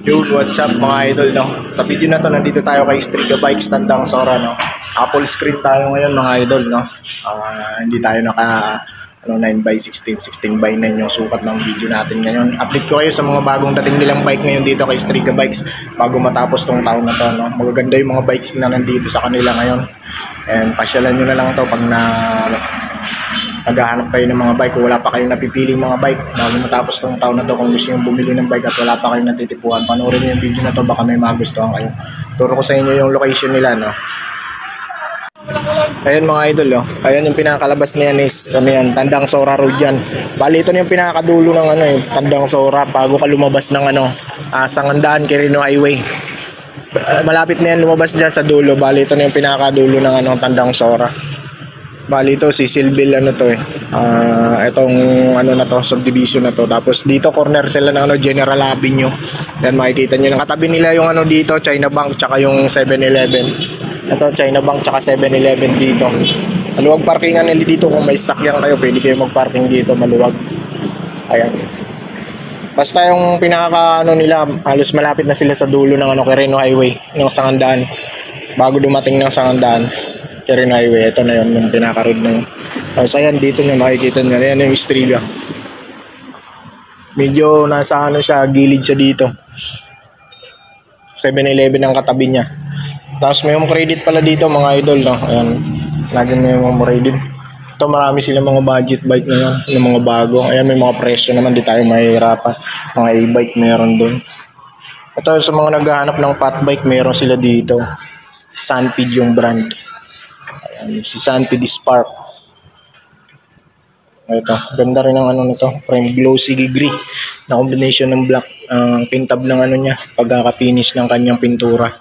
Yo, what's up mga idol, no? Sa video na to, nandito tayo kay Striga Bikes, Tandang Sora, no? Apple screen tayo ngayon mga idol, no? Hindi tayo naka 9x16, 16x9 yung sukat ng video natin ngayon. Update ko kayo sa mga bagong dating nilang bike ngayon dito kay Striga Bikes bago matapos tong taon na to, no? Magaganda yung mga bikes na nandito sa kanila ngayon. And pasyalan nyo na lang to pag naghahanap kayo ng mga bike o wala pa kayong napipiling mga bike bago matapos tong taon na to. Kung gusto nyo bumili ng bike at wala pa kayong natitipuan, panoorin nyo yung video na to, baka may magustuhan kayo. Turo ko sa inyo yung location nila, no? Ayan mga idol, oh. Ayan yung pinakalabas na yan is Tandang Sora Road yan. Bali ito na yung pinakadulo ng Tandang Sora bago ka lumabas ng Sangandaan, Quirino Highway. Malapit na yan lumabas dyan sa dulo. Bali ito na yung pinakadulo ng Tandang Sora. Bali ito si Silville itong na to, subdivision na to. Tapos dito corner sila ng General Avenue. Yan makikita niyo, katabi nila yung dito, China Bank tsaka yung 7-Eleven. Ito China Bank tsaka 7-Eleven dito. Maluwag parkingan nila dito, kung may sakyan kayo pwede kayo magparking dito, maluwag. Ayan. Basta yung pinaka nila, halos malapit na sila sa dulo ng Quirino Highway, ng Sangandaan. Bago dumating ng Sangandaan, Quirino Highway, ito na yun, yung pinaka-road na yun. Tapos ayan, dito nyo makikita nyo, ayan yung Striga. Medyo nasa siya, gilid siya dito. 7-Eleven ang katabi niya. Tapos may home credit pala dito mga idol, no? Ayan, laging may home credit. Ito marami sila mga budget bike ngayon, yung mga bago. Ayan, may mga presyo naman, di tayo mahihirapan. Mga e-bike meron dun. Ito sa mga naghahanap ng fat bike, meron sila dito. Sunpid yung brand. Ayan, si Sunpid Spark. Ito, ganda rin ng nito, frame glossy gray na combination ng black, pintab ng niya, pagkaka-finish ng kanyang pintura.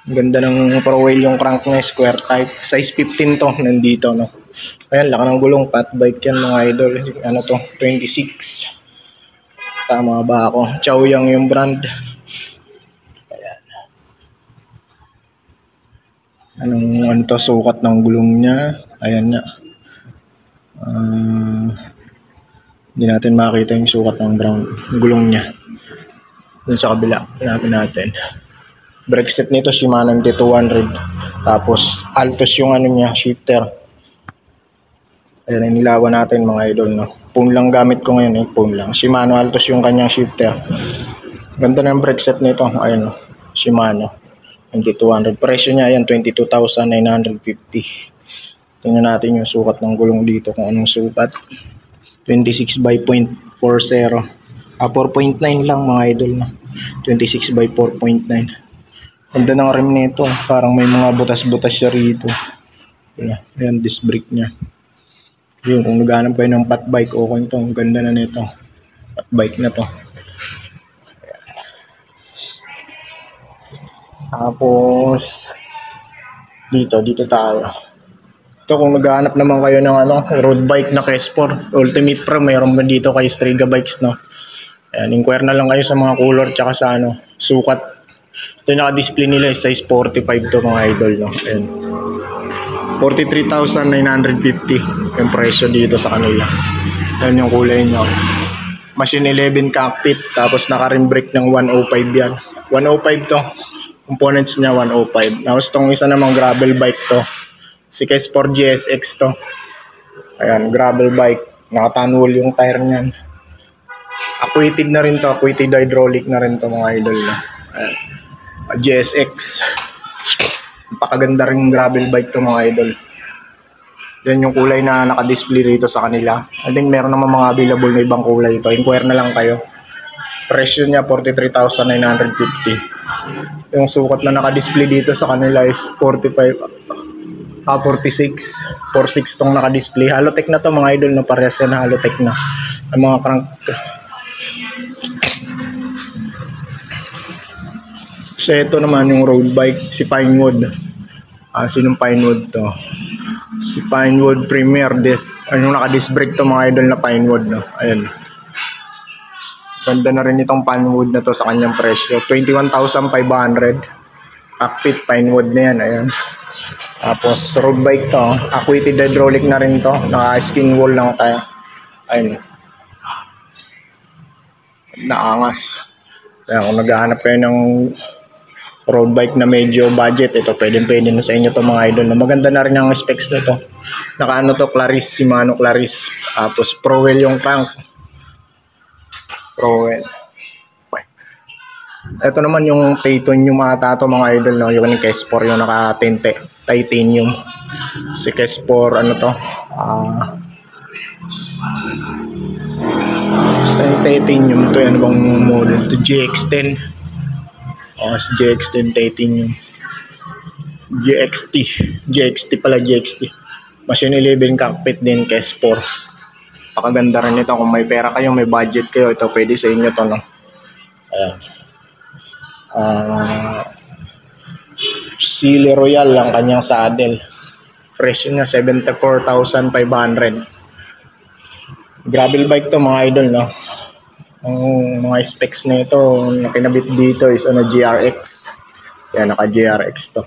Ganda ng pro-wheel yung crank na square type. Size 15 to, nandito, no? Ayan, laki ng gulong, fat bike yan mga idol. 26. Tama ba ako? Chaoyang yung brand. Ayan. Anong to, sukat ng gulong niya. Ayan na. Hindi natin makita yung sukat ng gulong niya. Dun sa kabila, hanapin natin. Brake set nito Shimano MT200. Tapos Altos yung niya, shifter. Ayan, inilawan natin mga idol, no? Phone lang gamit ko ngayon, phone lang. Shimano Altos yung kanyang shifter. Ganda ng brake set nito. Ayan, no? Shimano MT200. Presyo niya ayan, 22,950. Tingnan natin yung sukat ng gulong dito, kung anong sukat. 26/.40. 4.9 lang mga idol, no? 26/4.9. Ganda ng rim nito, parang may mga butas-butas siya rito. Ayan, disc brake niya. Yun, kung naghanap kayo ng fat bike, okay ito. Ang ganda na nito. Fat bike na to. Ayan. Tapos dito tayo. Ito, kung naghahanap naman kayo ng road bike na K-Sport Ultimate Pro, mayroon ba dito kay Striga Bikes, no? Ayan, inquire na lang kayo sa mga color tsaka sa sukat. Ito yung naka-display nila, size 45 to mga idol, no? Ayan. 43,950 yung presyo dito sa kanila. Ayan yung kulay nyo. Machine 11 cockpit, tapos naka-rim brake ng 105 yan. 105 to. Components niya 105. Tapos itong isa namang gravel bike to. Si K-Sport GSX to. Ayan, gravel bike. Naka-tanwall yung tire niyan. Acquainted na rin to. Acquainted hydraulic na rin to mga idol, no? Ayan. GSX. Napakaganda rin gravel bike to mga idol. Yan yung kulay na naka-display rito sa kanila. I think meron naman mga available na ibang kulay ito. Inquire na lang kayo. Presyo niya 43,950. Yung sukat na naka-display dito sa kanila is 46. 46 tong naka-display. Halotech na to mga idol, na parehas na Halotech na. Ang mga crank. So ito naman yung road bike, si Pinewood. Sinong Pinewood to? Si Pinewood Premier yung naka-disc brake to mga idol na Pinewood, no? Ayan. Ganda na rin itong Pinewood na to sa kanyang presyo. 21,500. Cockpit Pinewood na yan, ayan. Tapos road bike to, acquainted hydraulic na rin to. Naka-skin wall lang tayo. Ayun. Naangas. Kaya kung naghahanap kayo ng road bike na medyo budget, ito pwede na sa inyo to mga idol. Maganda na rin ang specs nito. Naka to, Claris, Shimano Claris. Tapos Prowell yung crank. Prowell. Ito naman yung titanium ata to mga idol, no? Yung Kesports yung naka-tinte titanium. Si Kesports ano to? Titanium to, ano bang model to? GX10. Si GX10 titanium. GXT pala, GXT. Machine 11 cockpit din, Kesports. Pakaganda rin ito. Kung may pera kayo, may budget kayo, ito pwede sa inyo to, no? Ayan. Sili Royal ang kanyang saddle. Presyo niya 74,500. Gravel bike to mga idol, no? Ang mga specs na ito na kinabit dito is GRX. Yan, naka GRX to.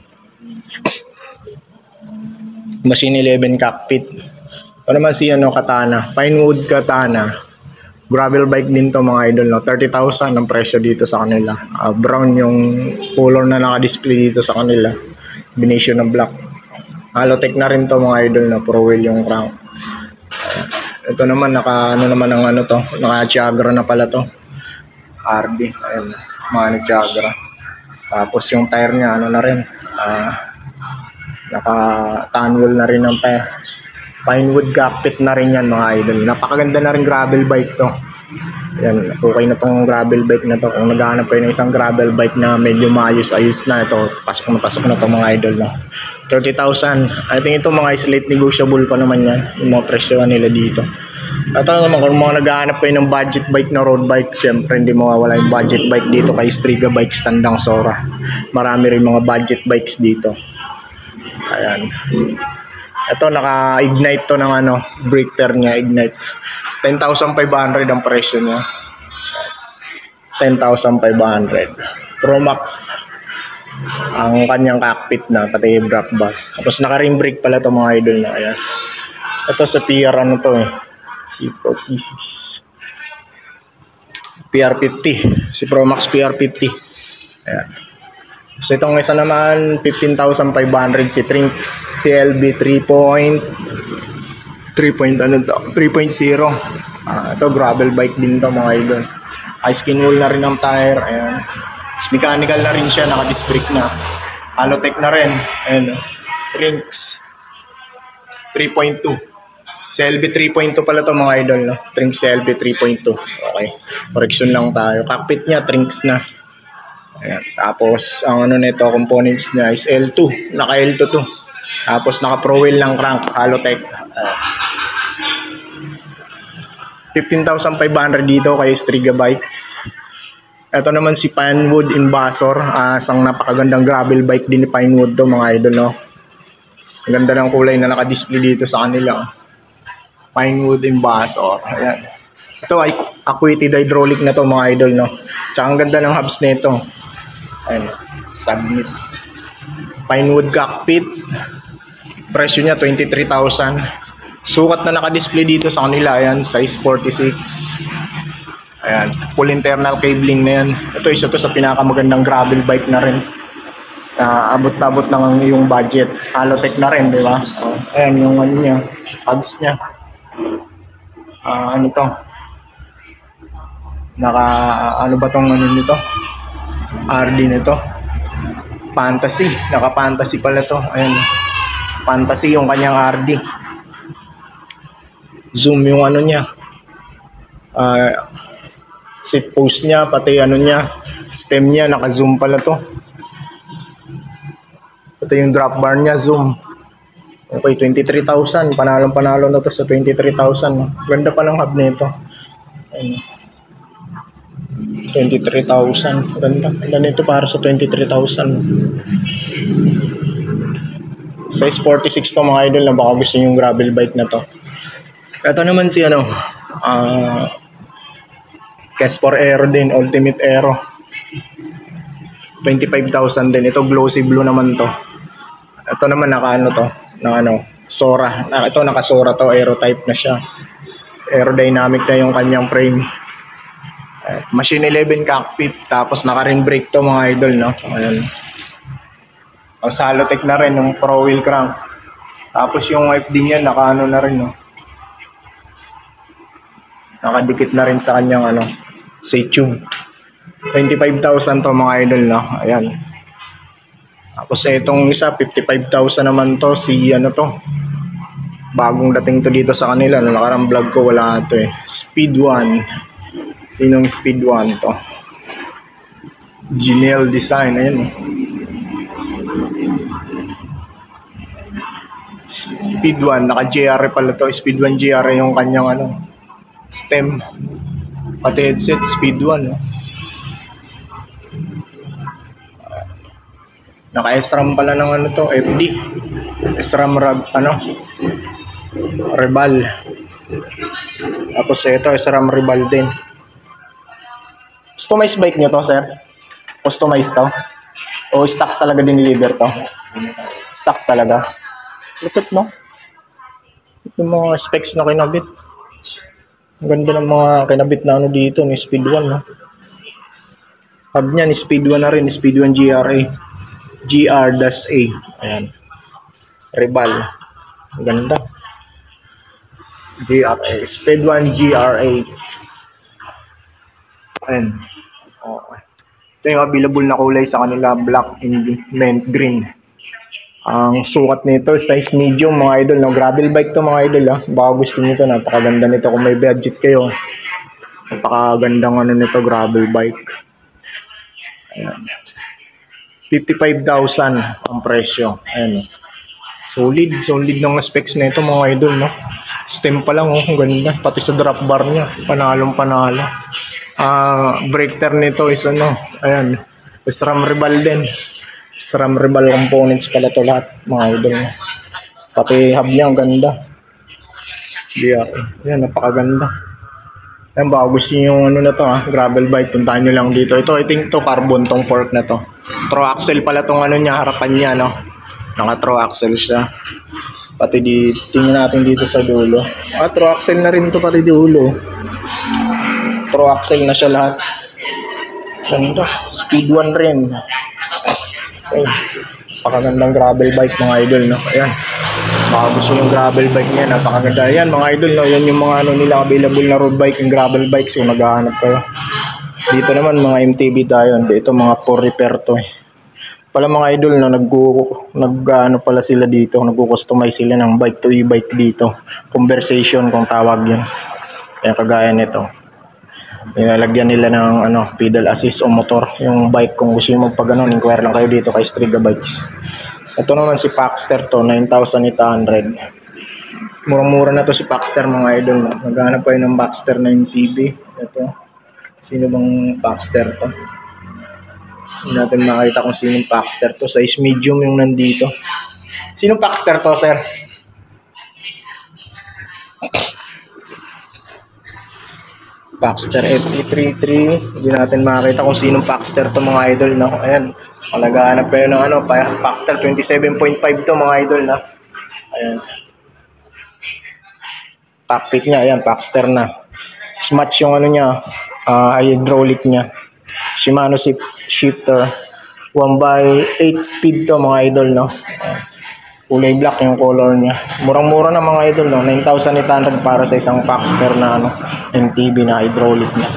Machine 11 cockpit. Ito naman si Katana, Pinewood Katana. Gravel bike din to mga idol, no? 30,000 ang presyo dito sa kanila. Brown yung color na naka-display dito sa kanila. Combination ng black. Halotech na rin to mga idol, na Prowell yung crank. Ito naman naka Chiagra na pala to. RD. Ayun, mga Chiagra. Tapos yung tire niya na rin. Naka tanwell na rin ang tire. Pinewood cockpit na rin yan mga idol. Napakaganda na rin gravel bike to. Yan, okay na tong gravel bike na to. Kung naghahanap kayo ng isang gravel bike na medyo maayos-ayos na, ito, pasok na to mga idol, no? 30,000. I think ito mga slight negotiable pa naman yan. Yung mga presyo nila dito. Ito naman, kung mga naghahanap kayo ng budget bike na road bike, syempre hindi mawawala yung budget bike dito kay Striga Bikes Tandang Sora. Marami rin mga budget bikes dito. Ayan. Ito naka-ignite to ng brake pair niya, ignite. 10,500 ang presyo niya. 10,500. Pro Max ang kanyang cockpit na, pati brake bar. Tapos naka-rim brake pala to mga idol na. Ayan. Ito sa PR T4P6. PR50. Si Pro Max PR50. Ayan. So itong isa naman 15,500 si Trinx CLB 3.0. Ito gravel bike din to mga idol. High skin wool na rin ang tire. Ayan. Mechanical na rin siya, naka-disc brake na. Halotech na rin. Ayan. Trinx 3.2. CLB 3.2 pala to mga idol, no? Trinx CLB 3.2. Okay. Correction lang tayo. Cockpit niya Trinx na. Ayan. Tapos ang nito, components niya is L2, naka L2 to. Tapos naka Prowell lang crank, Halotech. 15,500 dito kay Striga Bikes. Ito naman si Pinewood Invasor, isang napakagandang gravel bike din ni Pinewood to mga idol, no. Ang ganda ng kulay na naka-display dito sa kanila. Pinewood Invasor. Ayan. Ito ay acquainted hydraulic na to mga idol, no. Tsaka ang ganda ng hubs nito. Ayan, submit. Pinewood cockpit. Presyo niya 23,000. Sukat na naka-display dito sa kanila. Ayan, size 46. Ayan, full internal cabling na yan. Ito isa to sa pinakamagandang gravel bike na rin. Abot-abot lang yung budget. Halotech na rin, di ba? Ayan yung niya, hubs niya. Ano to? Ba tong nito? RD nito. Fantasy. Naka-fantasy pala to. Ayan. Fantasy yung kanyang RD. Zoom yung niya. Seat post niya, pati niya, stem niya, naka-zoom pala to. Ito yung drop bar niya, zoom. Okay, 23,000. Panalong-panalo na to sa 23,000. Ganda pa ng hub nito. Ayan. 23,000. Ganda. Ganda ito para sa 23,000. Size 46 to mga idol, na baka gusto nyo yung gravel bike na to. Ito naman si Kesports Aero din, Ultimate Aero. 25,000 din. Ito glossy blue naman to. Ito naman Sora. Ito naka Sora to, aero type na siya. Aerodynamic na yung kanyang frame. Machine 11 cockpit, tapos naka-rim brake to mga idol, no? Ayan. Ang Salotec na rin, yung pro wheel crank. Tapos yung FD niya, naka-ano na rin, no? Nakadikit na rin sa kanyang, ano, say tube. 25,000 to mga idol, no? Ayan. Tapos itong isa, 55,000 naman to, si, ano to? Bagong dating to dito sa kanila, no? Nakarang vlog ko, wala to eh. Speed 1. Sinong Speed 1 to? Genial Design, ayan eh. Speed 1, naka JR pala to. Speed 1 JR yung kanyang ano, stem. Pati headset, Speed 1, no? Naka SRAM pala ng ano to, FD. SRAM Rebel. Tapos ito, SRAM Rebel din. Customized bike nyo to, sir? Customized to? O stocks talaga diniliver to? Stocks talaga? Lupit, no? Yung mga specs na kinabit. Ang ganda ng mga kinabit na ano dito, ni Speed 1, no? Hub niya, ni Speed 1 na rin, ni Speed 1 GRA. GR-A. Ayan. Rebel. Ang ganda. GRA. Speed 1 GRA. Ayan. Okay. Ito yung available na kulay sa kanila, black and mint green. Ang sukat nito, size medium mga idol. No? Gravel bike to mga idol. Ha? Baka gusto nyo ito, napakaganda nito. Kung may budget kayo, napakagandang ano nito, gravel bike. Ayan. 55,000 ang presyo. Ayan. Solid ng specs nito mga idol. No? Stem pa lang, oh, ang ganda. Pati sa drop bar niya, panalong panalo. Breaker nito is ano, ayan, SRAM Rebel din. SRAM Rebel components pala to lahat mga idol. Pati hub niya, ang ganda. Ayan, napakaganda. Ayan, baka gusto nyo yung ano na to, gravel bike, puntahan nyo lang dito. Ito, I think to carbon tong fork na to. Throw axle pala tong ano niya, harapan niya, no? Naka throw axle siya. Pati tingnan natin dito sa dulo. Throw axle na rin to pati dulo. Throw axle na siya lahat. Ganda. Speed 1 rin. Okay. Napakagandang gravel bike mga idol, no? Ayan. Baka gusto yung gravel bike niya, napakaganda. Ayan mga idol, no? Yan yung mga ano nila available na road bike and gravel bikes kung naghahanap kayo. Dito naman mga MTB tayo. Dito mga for repair to eh. Pala mga idol, no, nag-ano pala sila dito, nagko-customize sila ng bike to e-bike dito. Conversation kung tawag yun. Kaya kagaya nito. Nilalagyan nila ng ano, pedal assist o motor. Yung bike kung gusto nyo magpag-ano, inquire lang kayo dito kay Striga Bikes. Ito naman si Paxter to, 9,800. Murang-mura na to si Paxter mga idol. No? Naghahanap kayo ng Paxter na MTB. Ito. Sino bang Paxter to? Hindi natin makita kung sinong Paxter to. Size medium yung nandito. Sinong Paxter to, sir? Paxter FT33. Hindi natin makita kung sinong Paxter to mga idol. No? Ayan. Naghahanap kayo ng ano, Paxter 27.5 to mga idol. No? Ayan. Cockpit niya. Ayan, Paxter na. Smatch yung ano niya. Hydraulic niya. Shimano shifter 1/8 speed to mga idol, no? Kulay black yung color niya. Murang-mura na mga idol, no? 9,800 para sa isang Paxter na ano, MTB na hydraulic niya.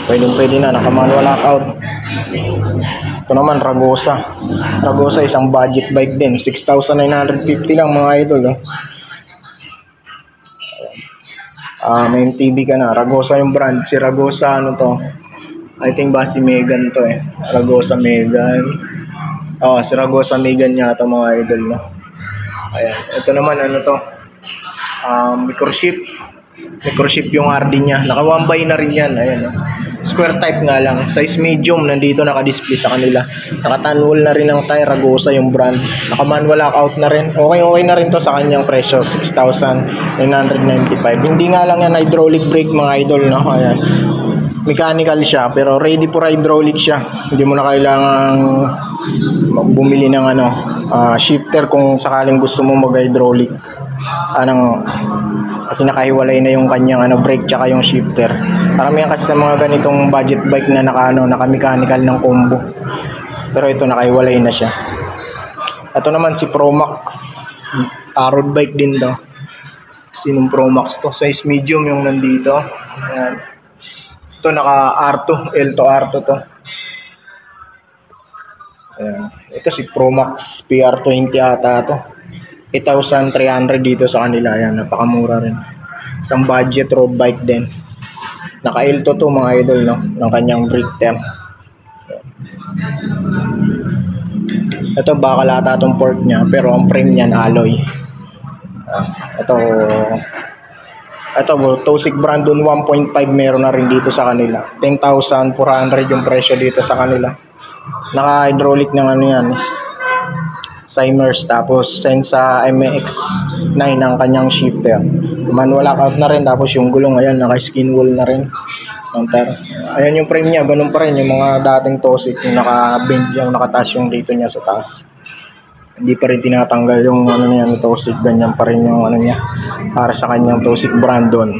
Pwede na, naka-manual lockout. Ito naman Ragosa. Ragosa isang budget bike din, 6,950 lang mga idol, no? May MTB ka na. Ragosa yung brand. Si Ragosa ano to? I think ba si Megan to eh. Ragosa Megan. Si Ragosa Megan yata mga idol, no? Ayan. Ito naman ano to? Microchip yung RD niya. Naka 1x na rin yan. Ayan, no? Square type nga lang. Size medium. Nandito naka-display sa kanila. Naka-tanwall na rin ng tire. Ragosa yung brand. Naka-manual lockout na rin. Okay na rin to sa kanyang presyo. 6,995. Hindi nga lang yan hydraulic brake mga idol, no? Ayan. Mechanical siya pero ready for hydraulic siya. Hindi mo na kailangang bumili ng ano, shifter kung sakaling gusto mo mag-hydraulic. kasi nakahiwalay na yung kanyang brake tsaka yung shifter. Karamihan kasi sa mga ganitong budget bike na naka-mechanical ng combo. Pero ito nakahiwalay na siya. Ito naman si Promax, road bike din to. Sinong Promax to? Size medium yung nandito. Ayan. Ito naka R2, L2 R2 to. Ayan. Ito si Promax PR20 ata to. 8,300 dito sa kanila. Ayan, napakamura rin. Isang budget road bike din. Naka L2 to mga idol, no? Ng kanyang brake term. Ito bakal ata itong port niya, pero ang frame niyan alloy. Ito Tosic Brandon 1.5 meron na rin dito sa kanila. 10,400 yung presyo dito sa kanila. Naka hydraulic ng yan, Simers, tapos Sensa MX9 ang kanyang shifter. Manual lockout na rin, tapos yung gulong ayan naka skin wall na rin. Ayan yung frame niya, ganun pa rin yung mga dating Tosic, yung naka-bend, yung nakataas yung dito niya sa taas. Hindi pa rin tinatanggal yung niya, Tosic, ganyan pa rin yung niya para sa kanyang Tosic Brandon.